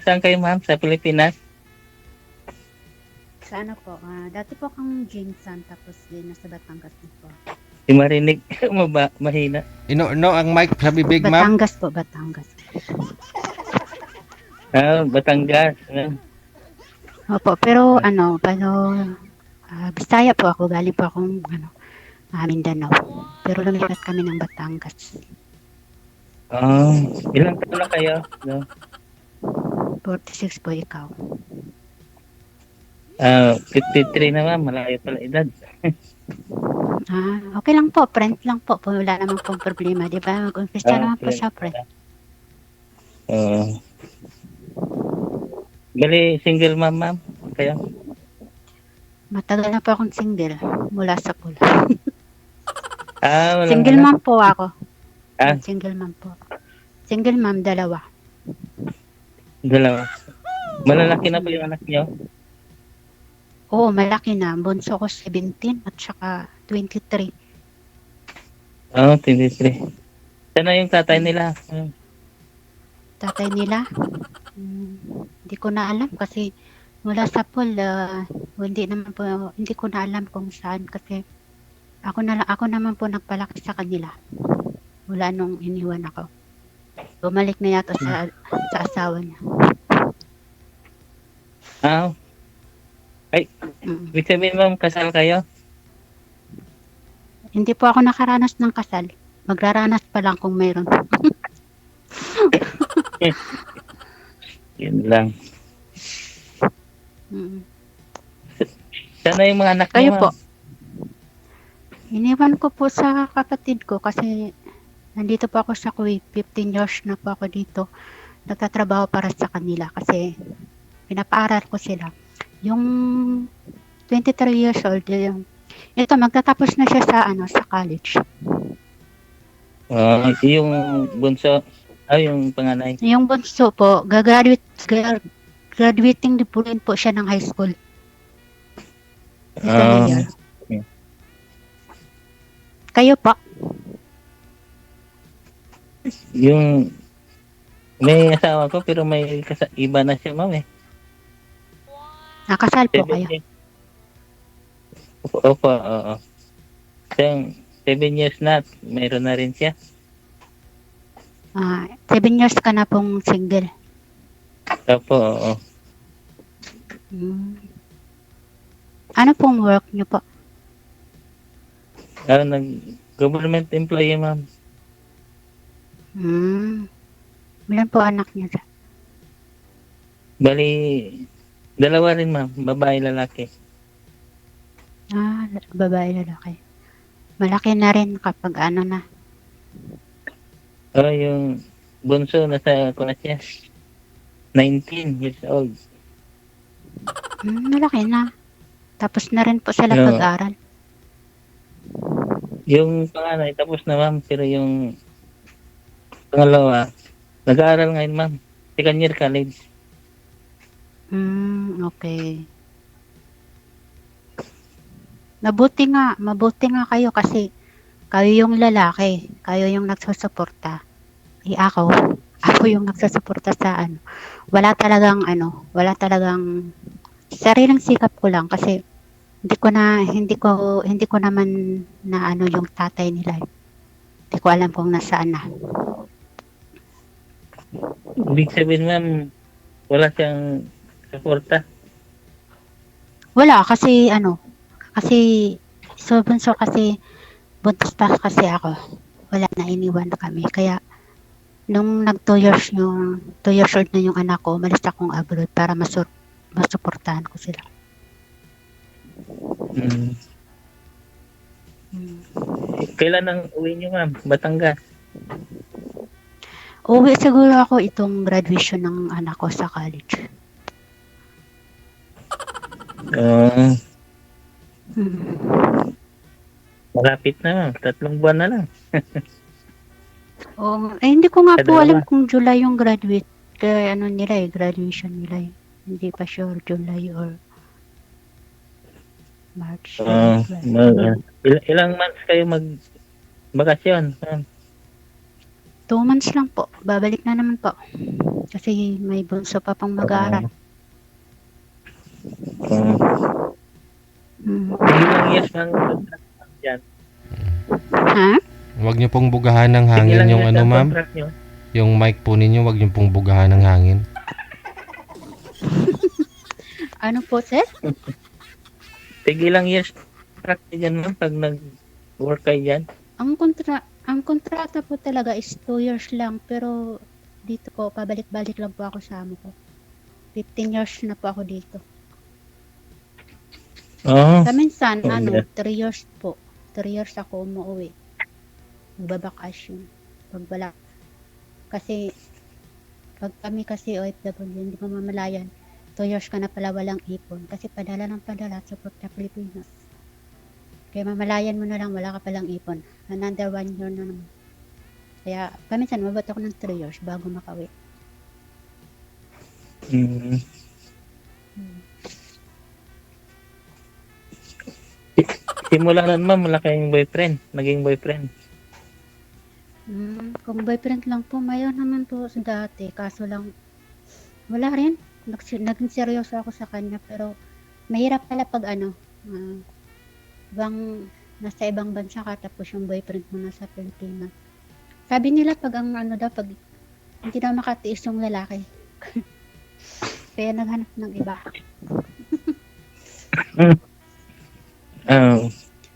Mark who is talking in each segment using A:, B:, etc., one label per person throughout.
A: Saan kayo, ma'am? Sa Pilipinas?
B: Sa ano po, dati po akong Jinsan tapos din nasa Batangas din po.
A: Di marinig. Mahina.
C: Ino ang mic sa bibig, ma'am.
B: Batangas po, Batangas.
A: Batangas.
B: Opo, pero Bisaya po ako, galing po akong Mindanao. Pero lumipat kami ng Batangas.
A: Ilang taon na kayo? No?
B: 46 po ikaw.
A: 53 na, ma'am. Malayo pala edad.
B: Okay lang po, friend lang po. Wala naman pong problema, di ba? Mag-umpisa naman po sa friend.
A: Bali, single ma'am. Kaya?
B: Matagal na po akong single mula sa pool.
A: Walang
B: Single
A: anak.
B: mom po ako.
A: Ah?
B: Single mom po. Single mom, dalawa.
A: Malalaki na po yung anak niyo?
B: Oo, malaki na. Bunso ko 17 at saka 23.
A: 23. Sana yung tatay nila?
B: Tatay nila? Hindi ko na alam kasi mula sa pool, hindi ko na alam kung saan kasi ako naman po nagpalaki sa kanila. Mula nung iniwan ako. Bumalik na yata sa asawa niya.
A: Ibig sabihin, ma'am, kasal kayo?
B: Hindi po ako nakaranas ng kasal. Magraranas pa lang kung mayroon.
A: Yun lang. Sana yung mga anak
B: Kayo
A: niyo,
B: po? Iniwan ko po sa kapatid ko kasi nandito po ako sa Kuwait. 15 years na po ako dito. Nagtatrabaho para sa kanila kasi pinapaaral ko sila. Yung 23 years old, ito magtatapos na siya sa college.
A: Yung bunso, yung panganay.
B: Yung bunso po, graduating din po siya ng high school. Kayo po?
A: Yung may asawa ko pero may iba na siya, ma'am eh.
B: Nakasal po kayo?
A: Opo, oo. 7 years na, mayroon na rin siya.
B: 7 years ka na pong single?
A: Opo, oo.
B: Ano pong work niyo po?
A: Government employee, ma'am.
B: Ilan po anak niyo siya?
A: Bali, dalawa rin, ma'am. Babae, lalaki.
B: Babae, lalaki. Malaki na rin kapag na.
A: Yung bunso nasa siya. 19 years old.
B: Malaki na. Tapos na rin po sila pag-aral.
A: Yung panganay, tapos na, ma'am. Pero yung pangalawa, nag-aaral ngayon, ma'am. Second year college.
B: Okay. Mabuti nga kayo kasi kayo yung lalaki, kayo yung nagsusuporta. Ako yung nagsusuporta sa wala talagang sariling sikap ko lang kasi hindi ko naman na yung tatay nila. Hindi ko alam kung nasaan na.
A: Ibig sabihin, ma'am, wala siyang suporta?
B: Wala kasi bunso kasi buntis pa kasi ako. Wala na, iniwan na kami. Kaya nung 2 years old na yung anak ko, umalis akong abroad para masuportahan ko sila.
A: Kailan ang uwi niyo, ma'am? Batangas?
B: Uwi siguro ako itong graduation ng anak ko sa college.
A: Malapit na, 3 buwan na lang.
B: Hindi ko nga po alam kung July yung graduation nila eh. Hindi pa sure July or March.
A: Ilang months kayo mag-bakasyon?
B: 2 months lang po. Babalik na naman po. Kasi may bunso pa pang mag-aaral.
A: Ilang years ng contract ma'am dyan?
B: Ha?
C: Huwag niyo pong bugahan ng hangin
A: Ilang
C: yung
A: years
C: ano
A: ang
C: ma'am,
A: contract nyo?
C: yung mic po ninyo, huwag niyo pong bugahan ng hangin.
B: Ano po, sir?
A: Ilang years contract nyo dyan ma'am pag nag-work kayo dyan?
B: Ang kontrata po talaga is 2 years lang, pero dito po, pabalik-balik lang po ako sa amo ko. 15 years na po ako dito.
A: Oo.
B: Sa minsan,
A: Oh,
B: 3 years po. 3 years ako umuwi. Magbabakasyon. Pag wala. Kasi, pag kami kasi OFW, hindi mo mamalayan. 2 years ka na pala walang ipon. Kasi padala ng padala, support na Pilipinas. Kaya mamalayan mo na lang, wala ka palang ipon. Another 1 year na naman. Kaya, paminsan, mabot ako ng 3 years bago makawi.
A: Mm. Simula nun ma'am, wala kayong boyfriend, naging boyfriend.
B: Kung boyfriend lang po, mayroon naman po sa dati. Kaso lang, wala rin. Naging seryoso ako sa kanya. Pero, mahirap pala pag nasa ibang bansa ka, tapos yung boyfriend mo nasa Pilipinas. Sabi nila pag pag hindi na makatiis yung lalaki. Kaya naghanap ng iba.
A: Oh.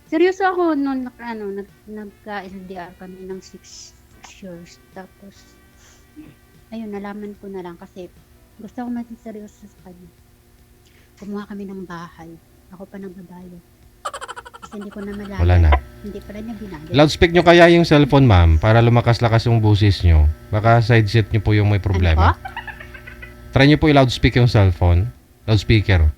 B: Seryoso ako noon nagka-LDR kami ng 6 years. Tapos, ayun, nalaman ko na lang kasi gusto ko maging seryoso sa kanya. Kumuha kami ng bahay. Ako pa nagbabayad. Kasi hindi ko na malaya.
C: Wala na.
B: Hindi pala niya binayad.
C: Loudspeak nyo kaya yung cellphone ma'am para lumakas-lakas yung boses nyo. Baka side set nyo po yung may problema.
B: Ano po?
C: Try nyo po i-loudspeak yung cellphone. Loudspeaker.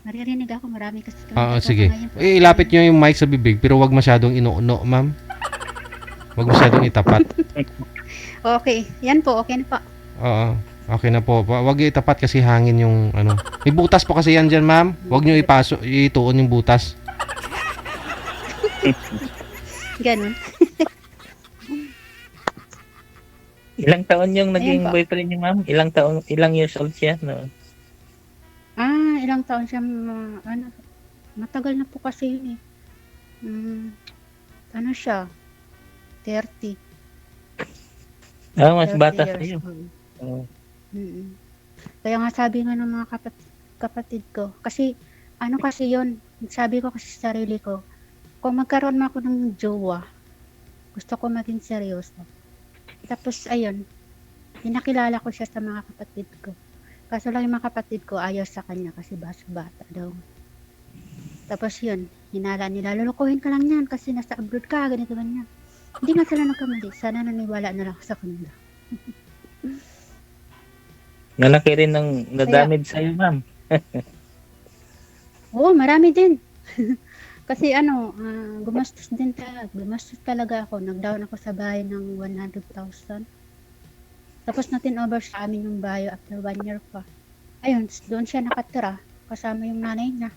B: Maririnig ako, marami kasi kami.
C: Oo, sige. Ilapit nyo yung mic sa bibig pero wag masyadong inuuno ma'am. Wag masyadong itapat.
B: Okay, yan po, okay na po.
C: Oo. Okay na po. Wag itapat kasi hangin yung ano. May butas po kasi yan dyan ma'am. Wag nyo ituon yung butas.
B: Ganun.
A: Ilang taon yung naging
B: Ayan po.
A: boyfriend niyo ma'am? Ilang years old siya? No?
B: Ilang taon siya, matagal na po kasi yun eh. Siya, 30.
A: Mas
B: 30
A: bata
B: years
A: sa'yo.
B: old.
A: Oh.
B: Mm-mm. Kaya nga sabi nga ng mga kapatid ko, kasi kasi yun, sabi ko kasi sa sarili ko, kung magkaroon mo ako ng jowa, gusto ko maging seryoso. Tapos ayun, pinakilala ko siya sa mga kapatid ko. Kaso lang yung mga kapatid ko ayaw sa kanya kasi bata daw. Tapos yun, hinala nila, lulukuhin ka lang yan kasi nasa abroad ka, ganito ganyan. Hindi nga sila nagkamali, sana naniwala na lang ako sa kanila.
A: Nalaki rin ng nadamage sa'yo ma'am.
B: Oo, marami din. Kasi gumastos talaga ako. Nag-down ako sa bahay ng 100,000. Tapos natin over sa amin yung bahay after 1 year pa. Ayun, doon siya nakatira kasama yung nanay niya.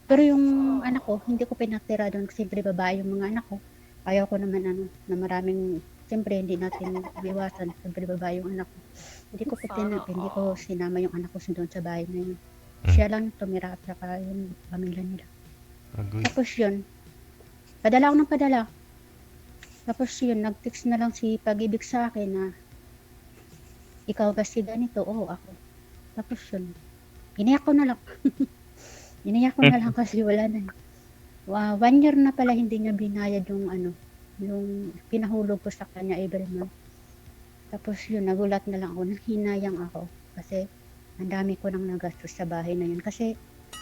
B: Pero yung anak ko, hindi ko pinatira doon kasi siyempre babae yung mga anak ko. Ayaw ko naman na maraming, siyempre hindi natin iwasan, siyempre babae yung anak ko. Hindi ko sinama yung anak ko doon sa bahay na yun. Siya lang tumira at saka yung pamilya nila.
C: Agoy.
B: Tapos yun, padala ako ng padala. Tapos yun, nag-text na lang si Pag-ibig sa akin na ikaw ba si ganito? Oo, ako. Tapos yun, iniyak ko na lang. Iniyak ko na lang kasi wala na. 1 year na pala hindi niya binayad yung pinahulog ko sa kanya every month. Tapos yun, nagulat na lang ako, hinayang ako. Kasi ang dami ko nang nagastos sa bahay na yun. Kasi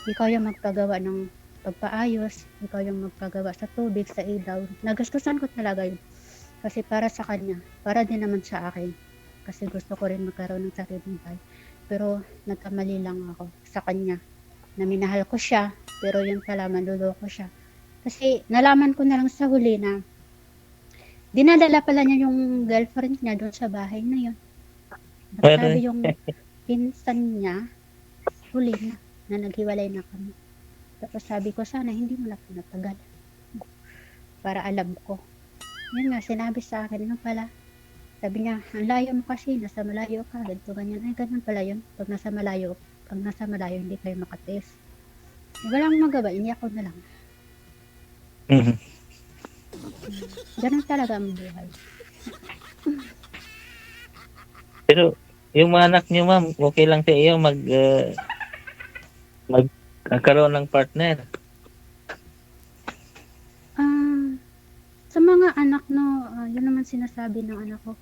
B: ikaw yung magpagawa ng pagpaayos, ikaw yung magpagawa sa tubig, sa ilaw. Nagastusan ko talaga yun. Kasi para sa kanya, para din naman sa akin. Kasi gusto ko rin magkaroon ng sariling bahay. Pero nagkamali lang ako sa kanya. Na minahal ko siya, pero yun pala, manluloko siya. Kasi nalaman ko na lang sa huli na dinadala pala niya yung girlfriend niya doon sa bahay na yun. Sabi yung pinsan niya, huli na naghiwalay na kami. Tapos sabi ko, sana hindi mo na pinatagal. Para alam ko. Yun nga, sinabi sa akin, ano pala, sabi niya, ang layo mo kasi, nasa malayo ka, ganito, ganyan. Ay, ganun pala yun. Pag nasa malayo, hindi kayo makatiis. Wala akong magawa, iniyak ko na lang.
A: Mhm.
B: Ganun talaga ang buhay.
A: Pero yung mga anak niyo, ma'am, okay lang sa iyo magkaroon ng partner.
B: Ah, sa mga anak no, yun naman sinasabi ng anak ko,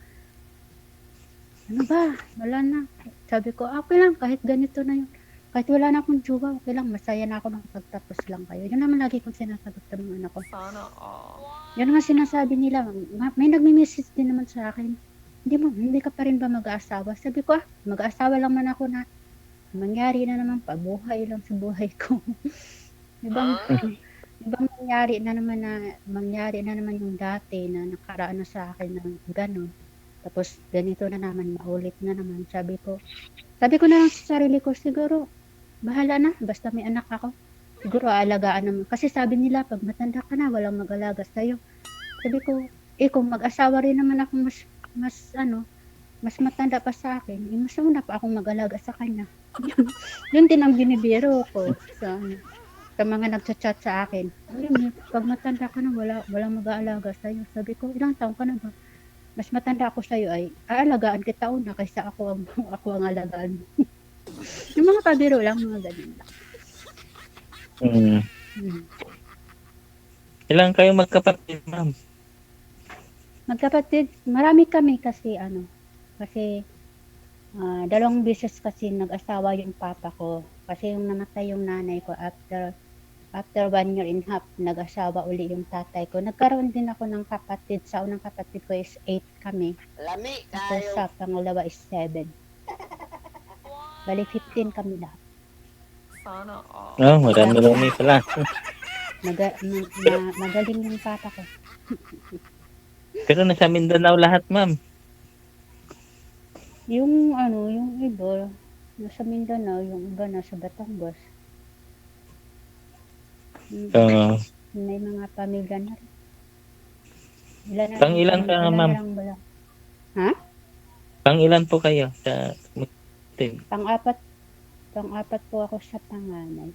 B: ano ba, wala na. Sabi ko, okay lang, kahit ganito na yun. Kahit wala na akong jowa, okay lang, masaya na ako makapagtapos lang kayo. Yun naman lagi kong sinasagot sa mga anak ko. Yun nga sinasabi nila, may nagme-message din naman sa akin. Hindi ka pa rin ba mag-aasawa? Sabi ko, mag-aasawa lang man ako na mangyari na naman, pabuhay lang sa buhay ko. Ibang mangyari na naman yung dati na nakaraan na sa akin ng gano'n. Tapos ganito na naman, maulit na naman. Sabi ko na lang sa sarili ko, siguro, bahala na, basta may anak ako. Siguro aalagaan naman. Kasi sabi nila, pag matanda ka na, walang mag-alaga sa'yo. Sabi ko, kung mag-asawa rin naman ako mas matanda pa sa akin, mas una pa akong mag-alaga sa kanya. Yun din ang binibiro ko sa mga nagchat-chat sa akin. Pag matanda ka na, walang mag-aalaga sa'yo. Sabi ko, ilang taon ka na ba? Mas matanda ako sa'yo ay aalagaan kita una kaysa ako ang alagaan mo. Yung mga pabiro lang, mga ganun lang.
A: Ilang kayo magkapatid, ma'am?
B: Magkapatid, marami kami kasi dalawang beses kasi nag-asawa yung papa ko. Kasi yung namatay yung nanay ko after 1 year and a half, nag-asawa uli yung tatay ko. Nagkaroon din ako ng kapatid. Sa unang kapatid ko is 8 kami. Tapos sa pangalawa is 7. Bali 15 kami lahat.
A: Marami pala.
B: Magaling yung papa ko.
A: Pero nasa Mindanao lahat, ma'am.
B: Yung iba, nasa Mindanao, yung iba nasa Batangas. May mga pamilya na rin.
A: Ilan ka nga, ma'am?
B: Ha?
A: Ilan po kayo sa team?
B: Pang-apat po ako sa panganay.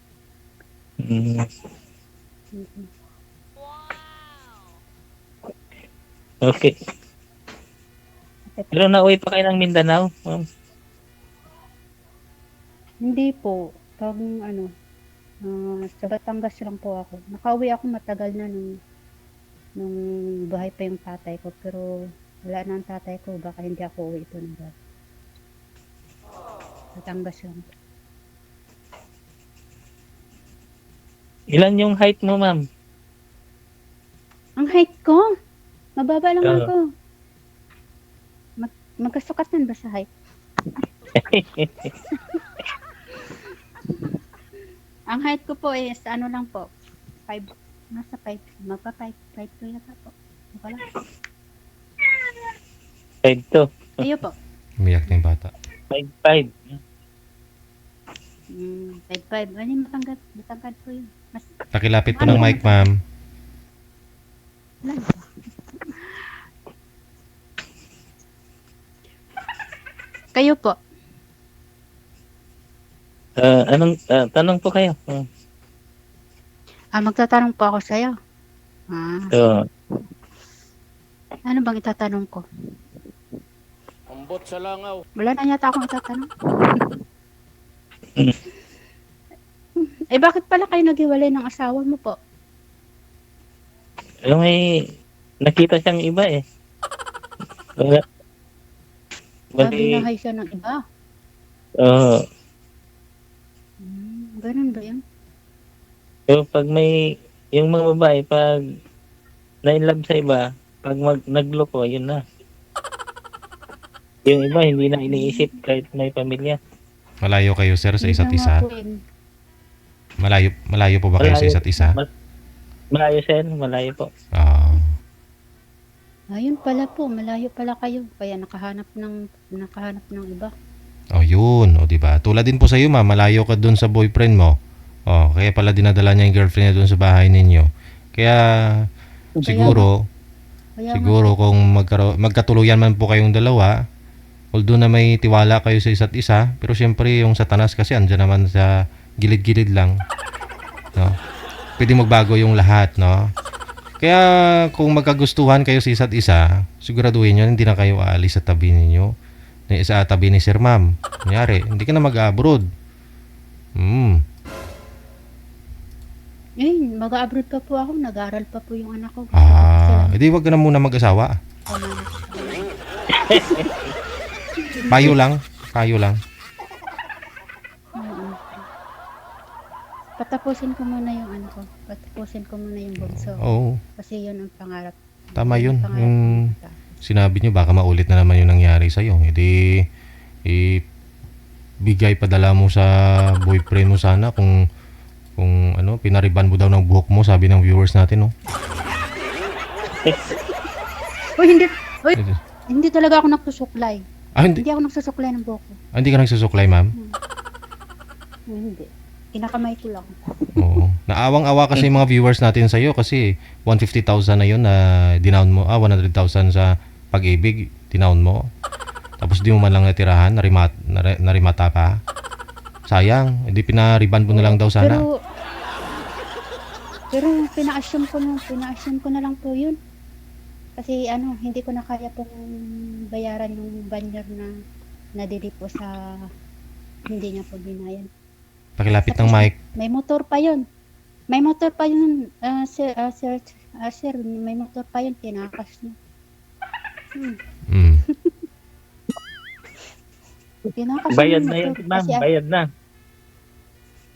A: Okay. Pero nauwi pa kayo ng Mindanao, ma'am?
B: Hindi po. Sa Batangas lang po ako. Nakauwi ako matagal na nung buhay pa yung tatay ko. Pero wala na ang tatay ko. Baka hindi ako uwi ito ng buhay. Batangas lang po.
A: Ilan yung height mo, ma'am?
B: Ang height ko? Mababa lang ako. Magkasukatan ba sa height? Ang height ko po is lang po. 5. Nasa 5. Magpa 5'2" yata po. Wala.
A: 5'2".
B: Kayo po?
C: Umiyak na yung bata.
A: 5'5".
B: 5'5". Ano yung matangkad po yun?
C: Pakilapit po ng mic, ma'am.
B: Wala ba? Kayo po?
A: Tanong po kayo.
B: Magtatanong po ako sa'yo. Ano bang itatanong ko?
D: Ambot sa langaw.
B: Wala na yata akong itatanong. Bakit pala kayo naghiwalay ng asawa mo po?
A: May nakita siyang iba eh.
B: Binahay siya ng iba. Ganun ba yun?
A: So, pag yung mga babae, pag na-inlove sa iba, pag nagloko, yun na. Yung iba, hindi na iniisip kahit may pamilya.
C: Malayo kayo, sir, sa isa't isa? Malayo po ba kayo sa isa't isa?
A: Malayo, sir. Malayo po.
B: Ayun pala po, malayo pala kayo. Kaya nakahanap ng iba.
C: Yun. Diba? Tulad din po sa iyo, ma'am. Malayo ka dun sa boyfriend mo. Kaya pala dinadala niya yung girlfriend niya dun sa bahay ninyo. Kaya siguro
B: Kaya nga
C: Siguro kung magkatuluyan man po kayong dalawa, although na may tiwala kayo sa isa't isa, pero siyempre yung Satanas kasi andyan naman sa gilid-gilid lang, no? Pwede magbago yung lahat, no? Kaya kung magkagustuhan kayo sa isa't isa, siguraduhin nyo hindi na kayo aalis sa tabi ninyo. Sa tabi ni Sir Ma'am. Kunyari, hindi ka na mag-abroad.
B: mag-abroad pa po ako, nag-aaral pa po yung anak ko.
C: Edi wag ka na muna mag-asawa. Payo lang.
B: Oo. Patapusin ko muna yung ano ko. Patapusin ko muna yung bunso.
C: Oo,
B: Kasi yun ang pangarap.
C: tama yun.
B: Pangarap
C: Yung
B: ko.
C: sinabi nyo, baka maulit na naman yung nangyari sa'yo. Edi, bigay padala mo sa boyfriend mo sana kung ano, pinariban mo daw ng buhok mo, sabi ng viewers natin, no?
B: Uy, hindi talaga ako nagsusuklay.
C: Hindi.
B: Hindi ako nagsusuklay ng buhok ko.
C: Hindi ka nagsusuklay, ma'am?
B: Hindi. Kinakamay ko lang.
C: Oo. Naawang-awa kasi yung mga viewers natin sa'yo kasi 150,000 na yun na dinown mo. 100,000 sa pag-ibig, dinown mo. Tapos di mo man lang natirahan, narimata pa. Sayang, hindi pinariban mo na lang daw sana.
B: Pero pina-assume ko na lang po yun. Kasi hindi ko na kaya pong bayaran yung banyer na nadili po sa hindi niya po binayan.
C: Pakilapit ng mic.
B: May motor pa yun. Sir, may motor pa yun, tinakas niya. Tinakas
A: Bayad
B: niya
A: na
B: yung
A: yun,
B: motor
A: ma'am.
B: kasi
A: Bayad na.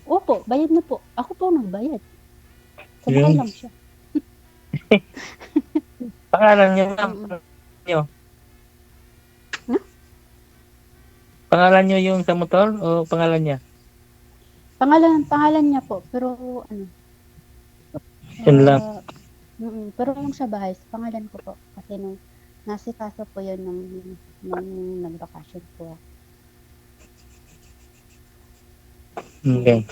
B: Opo, bayad na po. Ako po nagbayad. Sabay
A: Yun.
B: lang siya.
A: Pangalan niyo, ma'am. Pangalan niyo yung sa motor o pangalan niya?
B: Pangalan niya po, pero
A: Yun lang.
B: pero yung sa bahay, pangalan ko po. Kasi nung nasikaso po yun nung nagbakasyon po.
A: Okay.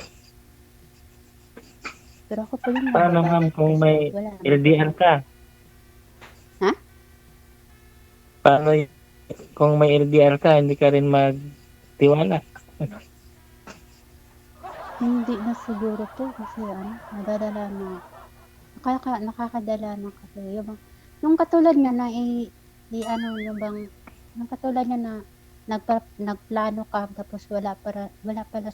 B: Pero ako po yung
A: Paano,
B: nagbabayad
A: ma'am, kung
B: kasi
A: may
B: wala naman.
A: LDR ka?
B: Ha?
A: Paano kung may LDR ka, hindi ka rin magtiwala?
B: Hindi na siguro po kasi nadadala na nakakadala na kasi yung katulad nga na yung katulad nga na nagplano ka tapos wala pala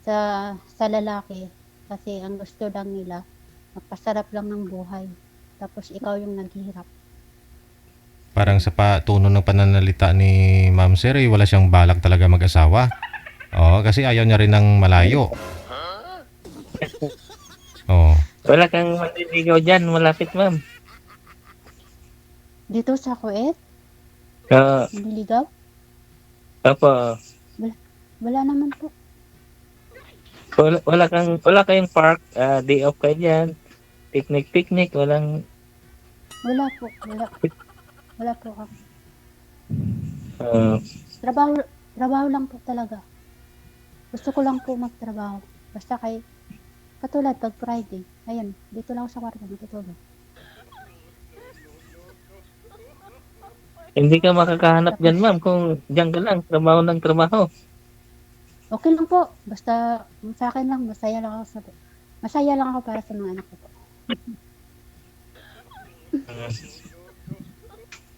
B: sa lalaki kasi ang gusto lang nila magpasarap lang ng buhay tapos ikaw yung naghihirap.
C: Parang sa tono ng pananalita ni Ma'am Sir, wala siyang balak talaga mag-asawa. Oo, kasi ayaw niya rin ng malayo. Oo.
A: Wala kang manliligaw dyan, malapit, ma'am.
B: Dito sa Kuwait,
A: Oo.
B: nililigaw?
A: Opo.
B: Wala naman po.
A: Wala kayong park, day off kayo dyan. Picnic, walang...
B: Wala po. Wala po ako. Trabaho lang po talaga. Gusto ko lang po magtrabaho. Basta katulad pag Friday, ayun, dito lang ako sa kwarto matutulog.
A: Hindi ka makakahanap dyan, ma'am, kung dyan ka lang, trabaho ng trabaho.
B: Okay lang po. Basta sa akin lang, masaya lang ako para sa mga anak ko po.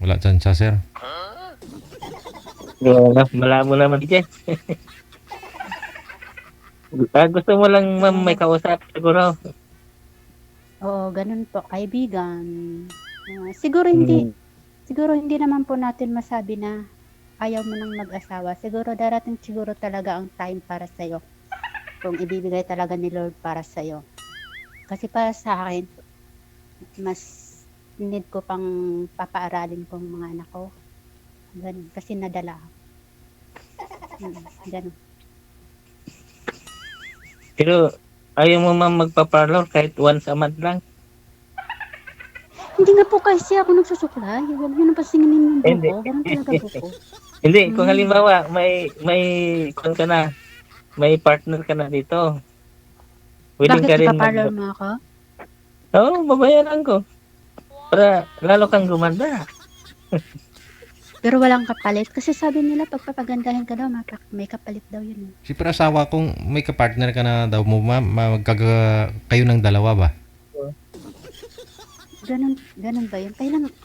C: Wala dyan siya, Sir.
A: Malabo naman dyan. Gusto mo lang, ma'am, may kausap siguro.
B: Oo, ganun po, kaibigan. Siguro hindi naman po natin masabi na ayaw mo nang mag-asawa. Siguro darating talaga ang time para sa'yo. Kung ibibigay talaga ni Lord para sa'yo. Kasi para sa akin, mas need ko pang papaaralin kong mga anak ko. Ganun, kasi nadala ako. Ganun.
A: Pero ayaw mo, ma'am, magpa-parlor kahit once a month lang.
B: Hindi nga po kasi ako nagsusuklay. Huwag nyo na pasinginin yung
A: Hindi.
B: buko. Ganun talaga buko.
A: Hindi, kung halimbawa, may partner ka na dito. Willing
B: Bakit
A: ka rin
B: ipaparlor mo ako?
A: Oo, babayaran ko. para lalo kang gumanda.
B: Pero walang kapalit. Kasi sabi nila, pagpapagandahin ka daw, may kapalit daw yun.
C: Siyempre asawa kung may kapartner ka na daw mo, ma'am, kayo ng dalawa ba?
B: Ganun ba yun?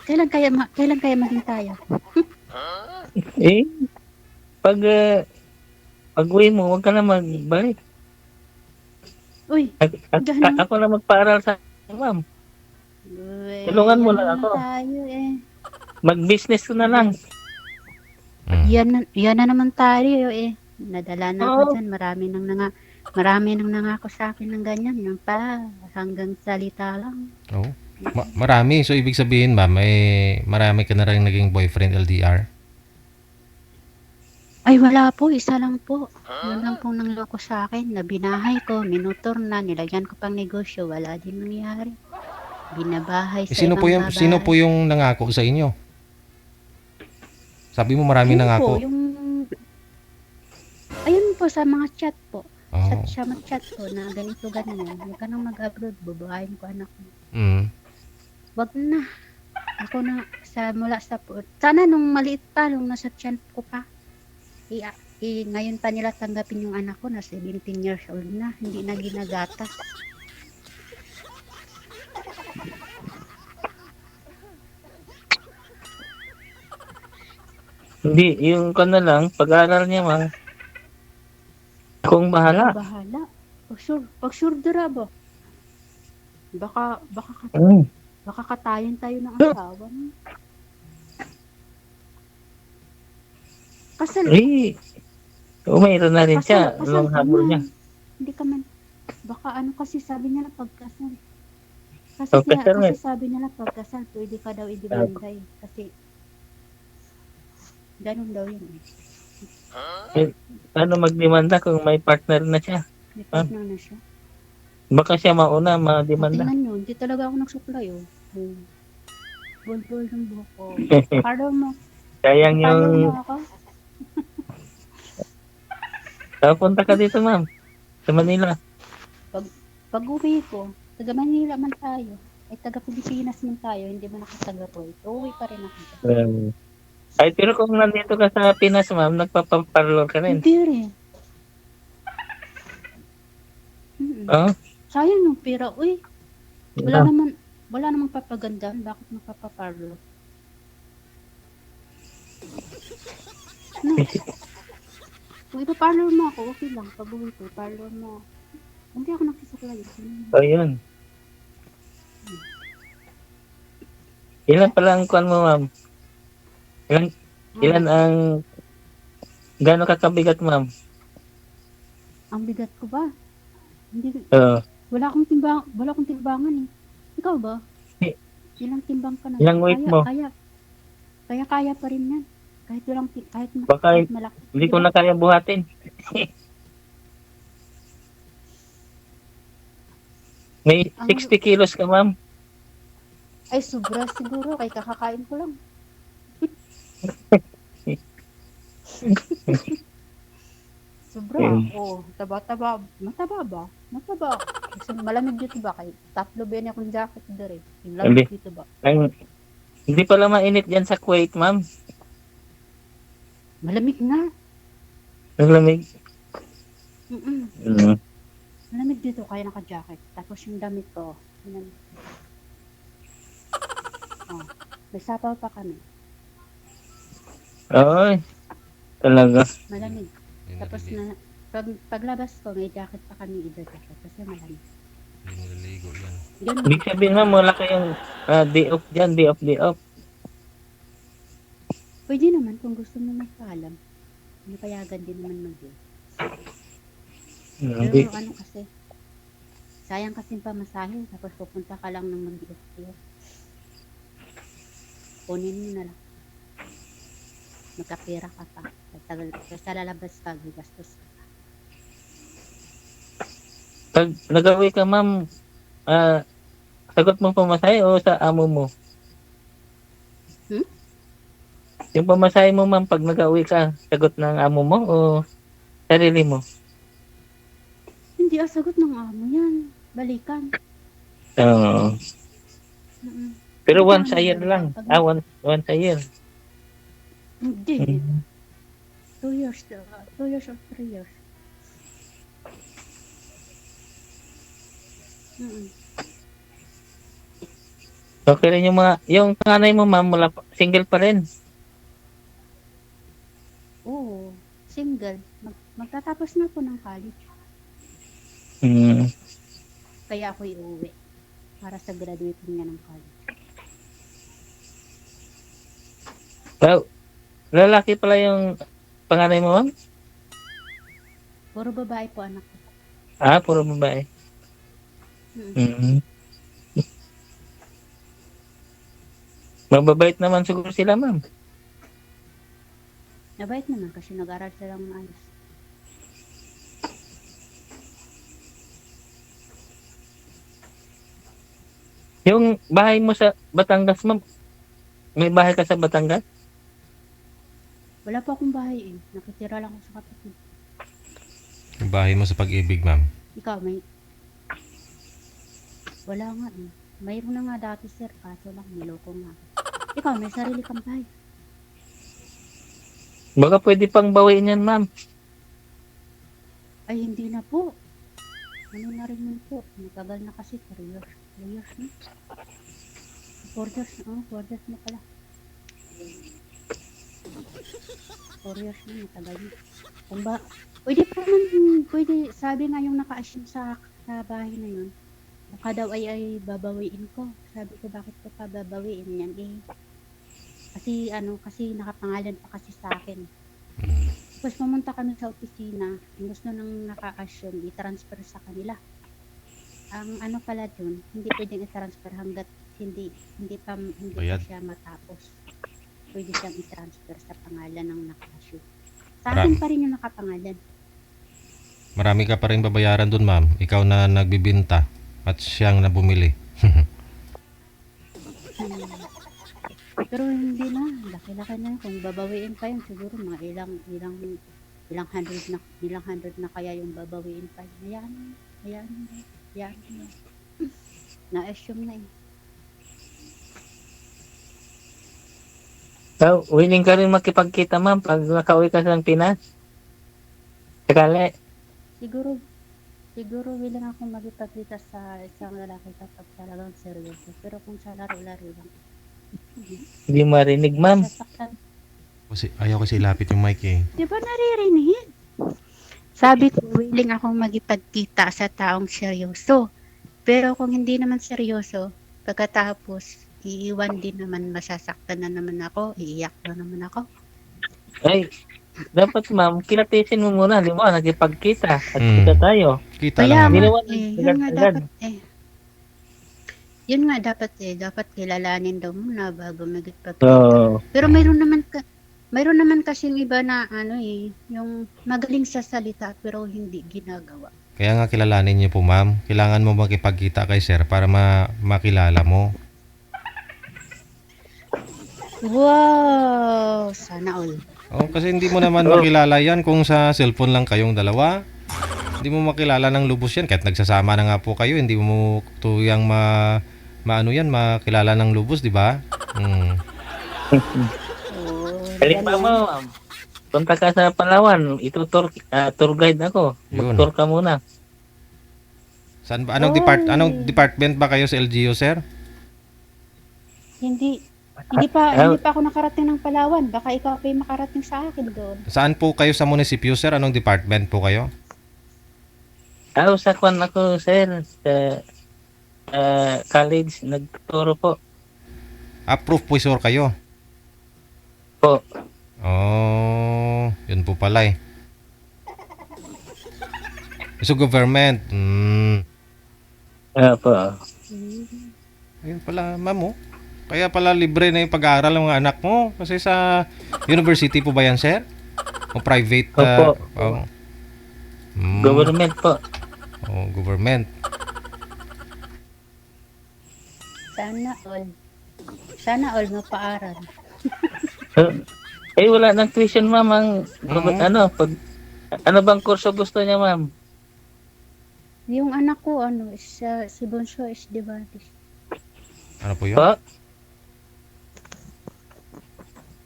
B: Kailan kaya maging tayo?
A: Eh, pag uwi mo, huwag ka na magbalik.
B: Uy, ganun.
A: Ako na magpaaral sa ma'am.
B: Uy,
A: Tulungan mo
B: yan
A: lang
B: na
A: ako.
B: tayo eh.
A: Mag-business ko na lang.
B: Yan na naman tayo eh. Nadala na ako
A: Oo.
B: dyan. Marami nang nangako sa akin ng ganyan. Yung pa, hanggang salita lang.
C: Oh. Marami. So, ibig sabihin, ma'am, marami ka na rin naging boyfriend LDR?
B: Ay, wala po. Isa lang po. Yun lang pong nangloko sa akin. Nabinahay ko, minutor na, nilagyan ko pang negosyo. Wala din nangyari. Binabahay sa
C: Sino
B: ibang babae.
C: po yung nangako sa inyo? Sabi mo marami
B: Ayun
C: nangako.
B: po, ayun po sa mga chat po.
C: Oh.
B: Siya mag-chat po na ganito ganyan. Huwag ka nang mag-upload, bubuhayin ko anak mo. Wag na. Ako na mula sa po. Sana nung maliit pa, nung nasa tiyan ko pa. Ngayon pa nila tanggapin yung anak ko na 17 years old na. Hindi na ginagatas.
A: Hindi, yung ka na lang, pag-aaral niya, ma'am. Akong bahala.
B: Bahala. Pag sure dira ba? Baka
A: Mm.
B: katayin tayo ng asawa mo. Kasal.
A: Mayroon na rin siya. Anong
B: ka
A: habol
B: man.
A: niya?
B: Hindi ka man. Baka kasi sabi niya na pagkasal.
A: Pagkasal,
B: Kasi sabi niya na pagkasal, pwede ka daw i-demanday. Kasi, ganun daw yun.
A: Paano magdemanda kung may partner na siya?
B: May partner na siya.
A: Baka siya mauna, ma-demanda.
B: Tingnan nyo, hindi talaga ako nagsupply, oh. Bol-bol ng buhok ko. Parlo mo.
A: Sayang
B: Parlo
A: yung...
B: mo ako.
A: Punta ka dito, ma'am. Sa Manila.
B: Pag uwi ko, taga Manila man tayo. Ay taga Pilipinas man tayo, hindi man ako taga Roy. Uwi pa rin ako.
A: Ay, pero kung nandito ka sa Pinas, ma'am, nagpapaparlor ka rin.
B: Hindi rin.
A: Oh?
B: Sayang yung pera, uy. Wala namang papagandaan, bakit magpapaparlo? No. Kung ipaparlor mo ako, okay lang. Pag uwi ko, parlor mo. Hindi ako nagsasaklay.
A: Oh, yun. Ilan pala ang kuwan mo, ma'am? Ilan ang... Gano'ng kakabigat, ma'am?
B: Ang bigat ko ba? Hindi,
A: Oo.
B: wala akong timbangan eh. Ikaw ba? Ilang timbang ka na?
A: Ilang weight mo?
B: Kaya pa rin yan. Kahit
A: Baka
B: malaki.
A: hindi ko na kaya buhatin. May 60 kilos ka, ma'am.
B: Ay, sobra siguro. Kay kakakain ko lang. Sobra. Oo. Taba. Mataba ba? Mataba. Kasi malamig dito ba? Kay tatlo ba yan akong jacket dito rin. Yung lamig dito ba?
A: Hindi pala mainit dyan sa Kuwait, ma'am.
B: Malamig nga.
A: Naglamig.
B: Malamig dito kaya naka-jacket. Tapos yung damit ko. Yun. Oh, may sapaw pa kami.
A: Oy. Talaga.
B: Malamig. Tapos na paglabas ko may jacket pa kami jacket kasi malamig.
C: Hindi naliligo yan.
A: Ibig sabihin, ma'am, wala kayong day off dyan, day off.
B: Pwede naman kung gusto mo magpaalam. Napayagan din naman mag-day.
A: Hindi.
B: Pero ano kasi, sayang kasi pamasahe, tapos pupunta ka lang ng mag-day. Kunin mo na lang. Magkapira ka pa. Basta lalabas ka, gastos ka.
A: Pag nag-uwi ka, ma'am, sagot mo pamasahe o sa amo mo? Yung pamasahe mo, ma'am, pag nag-uwi ka, sagot ng amo mo o sarili mo?
B: Hindi sagot ng amo yan. Balikan.
A: Oo. Pero
B: Hindi
A: once
B: naman
A: a year
B: ganun
A: lang.
B: kapag
A: Once a year.
B: hindi.
A: Mm.
B: 2 years, 2 years or 3 years. Mm.
A: Okay rin yung panganay mo ma'am, single pa rin.
B: Oo, single. Magtatapos na po ng college.
A: Hmm.
B: Kaya ako iuwi para sa graduating niya ng college.
A: Well, lalaki pala yung panganay mo ma'am?
B: Puro babae po anak ko.
A: Puro babae.
B: Mm.
A: Mm. Mababait naman siguro sila ma'am.
B: Nabait naman kasi nag-aral sila ng maayos.
A: Yung bahay mo sa Batangas ma'am, may bahay ka sa Batangas?
B: Wala po akong bahay eh. Nakitira lang ako sa kapatid.
C: Yung bahay mo sa Pag-ibig, ma'am.
B: Ikaw, may... Wala nga eh. Mayroon na nga dati sir, kaso lang niloko nga. Ikaw, may sarili kang bahay.
A: Baka pwede pang bawiin yan ma'am.
B: Ay, hindi na po. Ano na rin yun po. Matagal na kasi 3 years. 3 years na. 4 years na. 4 years na pala. 4 years na. Matagal na. Kung ba, pwede pa naman, pwede, sabi nga yung naka-assume sa bahay na yun. Baka daw ay babawiin ko. Sabi ko, bakit ko pa babawiin yan eh. Kasi nakapangalan pa kasi sa akin. Tapos pumunta kami sa opisina, gusto nang naka-assume, i-transfer sa kanila. Ang ano pala dun, hindi pwedeng i-transfer hanggat hindi pa
C: Bayad.
B: siya matapos. Pwede siyang i-transfer sa pangalan ng naka-assume. Sa akin pa rin yung nakapangalan.
C: Marami ka pa rin babayaran dun, ma'am. Ikaw na nagbibinta at siyang na bumili.
B: Pero hindi na, laki-laki na yun. Kung babawiin pa yun, siguro mga ilang hundred na kaya yung babawiin pa yun. Hayaan. Na-assume na eh.
A: So, willing ka rin makipagkita ma'am pag nakauwi ka sa Pinas? Sakali.
B: Siguro willing ako magipagkita sa isang lalaki kapag talagang seryoso. Pero kung sa laro-laro lang,
A: Hindi marinig ma'am.
B: sasaktan.
C: Ayaw kasi ilapit yung mic eh.
B: Di ba naririnig? Sabi ko, willing akong magipagkita sa taong seryoso. Pero kung hindi naman seryoso, pagkatapos, iiwan din naman, masasaktan na naman ako, iiyak na naman ako.
A: Ay, dapat ma'am, kilatisin mo muna. Di mo, nagipagkita. At
C: Hmm.
A: kita tayo.
C: Kita
B: Kaya
C: lang,
A: Hindi
C: ma'am.
A: naman
B: yun nga
A: agad-agad.
B: dapat Yun nga dapat kilalanin daw muna bago magipagkita.
A: So,
B: Pero mayroon naman kasing iba na yung magaling sa salita pero hindi ginagawa.
C: Kaya nga kilalanin niyo po, ma'am. Kailangan mo makipagkita kay sir para makilala mo.
B: Wow! Sana all.
C: Oh, kasi hindi mo naman makilala yan kung sa cellphone lang kayong dalawa. Hindi mo makilala ng lubos yan. Kahit nagsasama na nga po kayo, hindi mo tuyang makilala ng lubos, di ba?
B: Oh,
A: halimbawa mo, ma'am. Punta ka sa Palawan, tour guide ako.
C: Yun.
A: Mag-tour ka muna.
C: Saan ba? Anong department ba kayo sa LGU, sir?
B: Hindi pa ako nakarating ng Palawan. Baka ikaw pa yung makarating sa akin doon.
C: Saan po kayo sa munisipyo, sir? Anong department po kayo?
A: Sa kwan ako, sir. Sa college, nagturo po.
C: Approved po, sir, kayo?
A: Po.
C: Oh, yun po pala eh. So, government.
A: Po.
C: Ayun pala, ma'am, oh. Kaya pala libre na yung pag-aaral ng mga anak mo. Kasi sa university po ba yan, sir? O private?
A: Opo. Government po.
C: Oh, government.
B: Sana all mapaaral.
A: Wala nang tuition, ma'am. Ano bang kurso gusto niya, ma'am?
B: Yung anak ko, si Bonso is Divantis.
C: Ano po yun?
A: Po?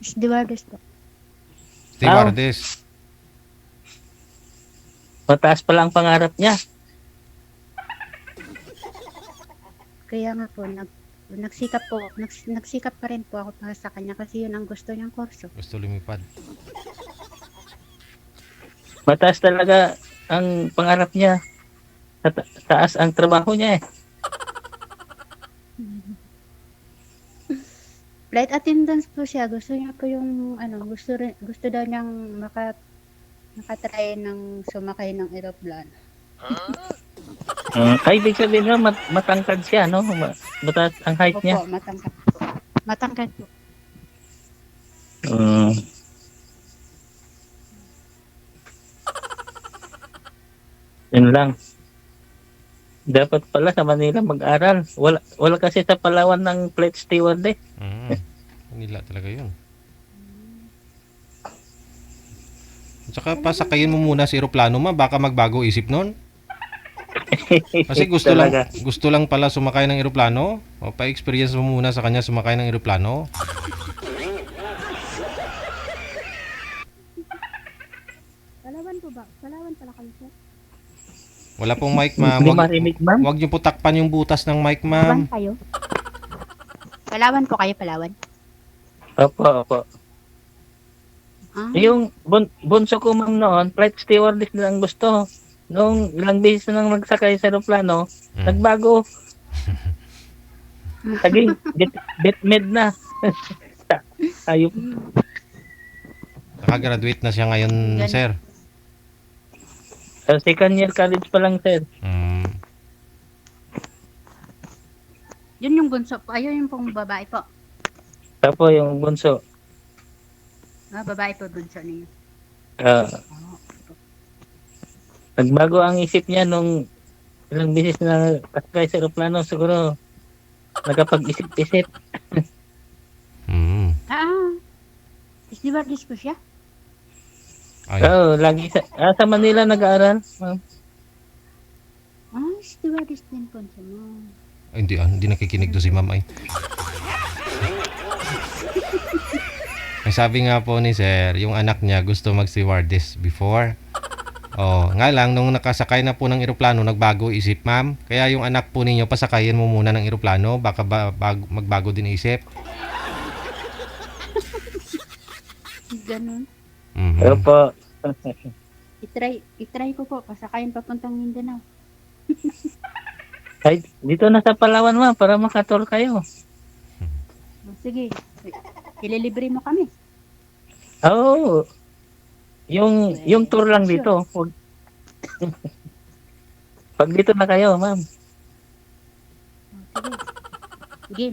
B: Stewardess po.
C: Stewardess.
A: Mataas pa lang pangarap niya.
B: Kaya nga po, nagsikap pa rin po ako para sa kanya kasi yun ang gusto niyang kurso.
C: Gusto lumipad.
A: Mataas talaga ang pangarap niya. Taas ang trabaho niya eh.
B: Flight attendance po siya. Gusto niya po yung, gusto daw niyang makatry ng sumakay ng eroplano.
A: Ay, ibig sabihin na matangkad siya, no? Mataas ang height niya.
B: Opo, matangkad po. Matangkad po.
A: Yun lang. Dapat pala sa Manila mag-aral. Wala kasi sa Palawan ng flight steward eh.
C: Manila talaga yun. Tsaka pasakayin mo muna sa eroplano, ma, baka magbago isip nun. Kasi
A: Talaga.
C: gusto lang pala sumakay ng eroplano. O pa-experience mo muna sa kanya sumakay ng eroplano.
B: Palawan po ba? Palawan pala kayo, sir?
C: Wala pong mic, ma'am.
A: Hindi marinig, ma'am.
C: Huwag niyo po takpan yung butas ng mic,
B: Palawan
C: ma'am.
B: kayo? Palawan po kayo, Palawan?
A: Opo.
B: Ah,
A: Yung bunso ko ma'am noon, flight stewardess na ang gusto. Nung ilang beses na nang nagsakay sa aeroplano, nagbago. Saging, med na. Ayop.
C: Nakagraduate na siya ngayon,
B: Ganun.
C: sir.
A: Second year college pa lang, sir.
B: yun yung bunso po. Ayun yung pong babae po.
A: Tapos yung bunso.
B: Babae po bunso ninyo.
A: Nagbago ang isip niya nung ilang beses na nakasakay sa aeroplano. Siguro, nakapag-isip-isip.
B: Stewardess po siya?
C: Ay,
A: Oo, lagi sa Manila nag-aaral. ma'am.
B: Stewardess din po siya.
C: hindi nakikinig to si ma'am ay. Ang sabi nga po ni sir, yung anak niya gusto mag-stewardess before. Oh, nga lang nung nakasakay na po ng eroplano, nagbago isip, ma'am. Kaya yung anak po ninyo, pasakayin mo muna ng eroplano, baka magbago din isip.
B: Ganun.
A: Opo.
B: I-try ko po. Pasakayin papuntang Mindanao.
A: Ay, dito na sa Palawan, ma'am, para makator kayo.
B: Sige. Ililibre mo kami.
A: Oo. Yung tour lang dito. Pag dito na kayo, ma'am.
B: Sige.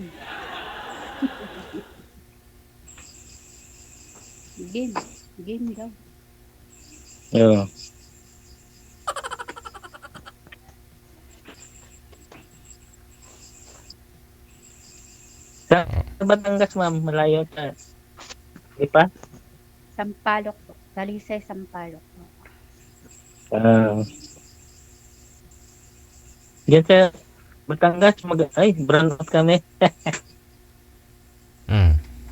B: Game. Game daw.
A: Oo. Sa Batangas, ma'am, malayo ka. Di pa?
B: Sampalok po. Dalisay Sampalok po.
A: Diyan sa Batangas, brown out kami.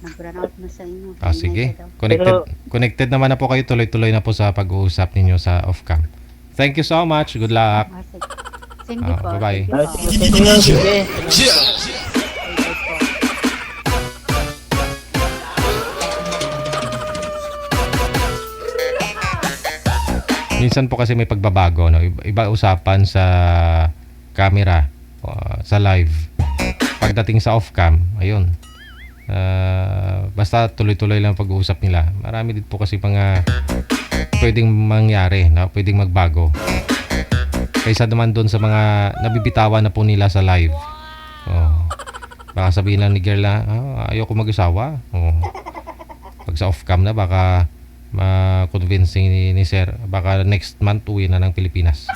B: Nag-run out na sa inyo.
C: Sige.
B: United daw.
C: Connected naman na po kayo. Tuloy-tuloy na po sa pag-uusap ninyo sa off-cam. Thank you so much. Good luck.
B: Sige. Sige po.
C: Bye-bye.
B: Sige po.
A: Sige.
C: Minsan po kasi may pagbabago, no? Iba usapan sa camera, sa live. Pagdating sa off-cam, ayun. Basta tuloy-tuloy lang pag-uusap nila. Marami din po kasi mga pwedeng mangyari, no? Pwedeng magbago. Kaysa naman doon sa mga nabibitawan na po nila sa live. Baka sabihin lang ni girl na, ayoko mag-asawa. Pag sa off-cam na, baka ma-convincing ni sir, baka next month uwi na ng Pilipinas.